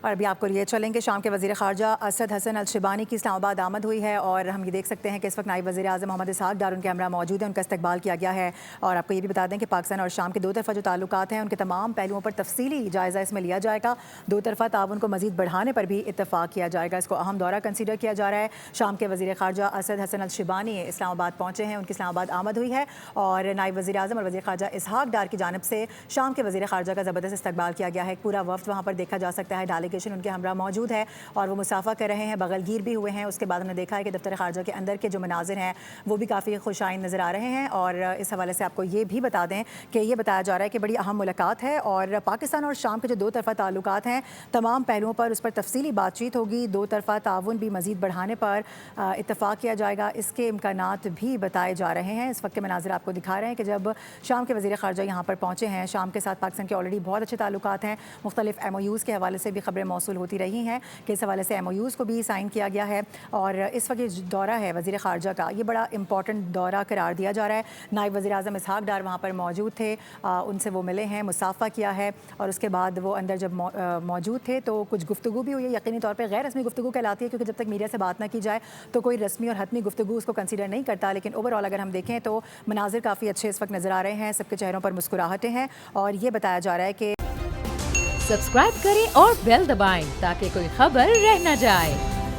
اور ابھی آپ کو لیے چلیں گے شام کے وزیر خارجہ اسد حسن الشبانی کی اسلام آباد آمد ہوئی ہے اور ہم یہ دیکھ سکتے ہیں کہ اس وقت نائب وزیر اعظم محمد اسحاق ڈار ان کے ہمراہ موجود ہیں. ان کا استقبال کیا گیا ہے اور آپ کو یہ بھی بتا دیں کہ پاکستان اور شام کے دو طرفہ جو تعلقات ہیں ان کے تمام پہلوؤں پر تفصیلی جائزہ اس میں لیا جائے گا. دو طرفہ تعاون کو مزید بڑھانے پر بھی اتفاق کیا جائے گا. اس کو اہم دورہ کنسیڈر کیا جا رہا ہے. شام کے وزیر خارجہ اسد حسن الشبانی اسلام آباد پہنچے ہیں. ان کی اسلام آباد آمد ہوئی ہے اور نائب وزیر اعظم اور وزیر خارجہ اسحاق ڈار کی جانب سے شام کے وزیر خارجہ کا زبردست استقبال کیا گیا ہے. پورا وفد وہاں پر دیکھا جا سکتا ہے. ڈیلیگیشن ان کے ہمراہ موجود ہے اور وہ مصافحہ کر رہے ہیں, بغل گیر بھی ہوئے ہیں. اس کے بعد ہم نے دیکھا ہے کہ دفتر خارجہ کے اندر کے جو مناظر ہیں وہ بھی کافی خوش آئند نظر آ رہے ہیں. اور اس حوالے سے آپ کو یہ بھی بتا دیں کہ یہ بتایا جا رہا ہے کہ بڑی اہم ملاقات ہے اور پاکستان اور شام کے جو دو طرفہ تعلقات ہیں تمام پہلوؤں پر اس پر تفصیلی بات چیت ہوگی. دو طرفہ تعاون بھی مزید بڑھانے پر اتفاق کیا جائے گا. اس کے امکانات بھی بتائے جا رہے ہیں. اس وقت کے مناظر آپ کو دکھا رہے ہیں کہ جب شام کے وزیر خارجہ یہاں پر پہنچے ہیں, شام کے ساتھ پاکستان کے آلریڈی بہت اچھے تعلقات ہیں. مختلف ایم او یوز کے حوالے سے بھی خبریں موصول ہوتی رہی ہیں کہ اس حوالے سے ایم او یوز کو بھی سائن کیا گیا ہے. اور اس وقت یہ دورہ ہے وزیر خارجہ کا, یہ بڑا امپورٹنٹ دورہ قرار دیا جا رہا ہے. نائب وزیر اعظم اسحاق ڈار وہاں پر موجود تھے, ان سے وہ ملے ہیں, مصافحہ کیا ہے اور اس کے بعد وہ اندر جب موجود تھے تو کچھ گفتگو بھی ہوئی ہے. یقینی طور پہ غیر رسمی گفتگو کہلاتی ہے کیونکہ جب تک میڈیا سے بات نہ کی جائے تو کوئی رسمی اور حتمی گفتگو اس کو کنسیڈر نہیں کرتا. لیکن اوور آل اگر ہم دیکھیں تو مناظر کافی اچھے اس وقت نظر آ رہے ہیں. سب کے چہروں پر مسکراہٹیں ہیں اور یہ بتایا جا رہا ہے کہ سبسکرائب کریں اور بیل دبائیں تاکہ کوئی خبر رہ نہ جائے.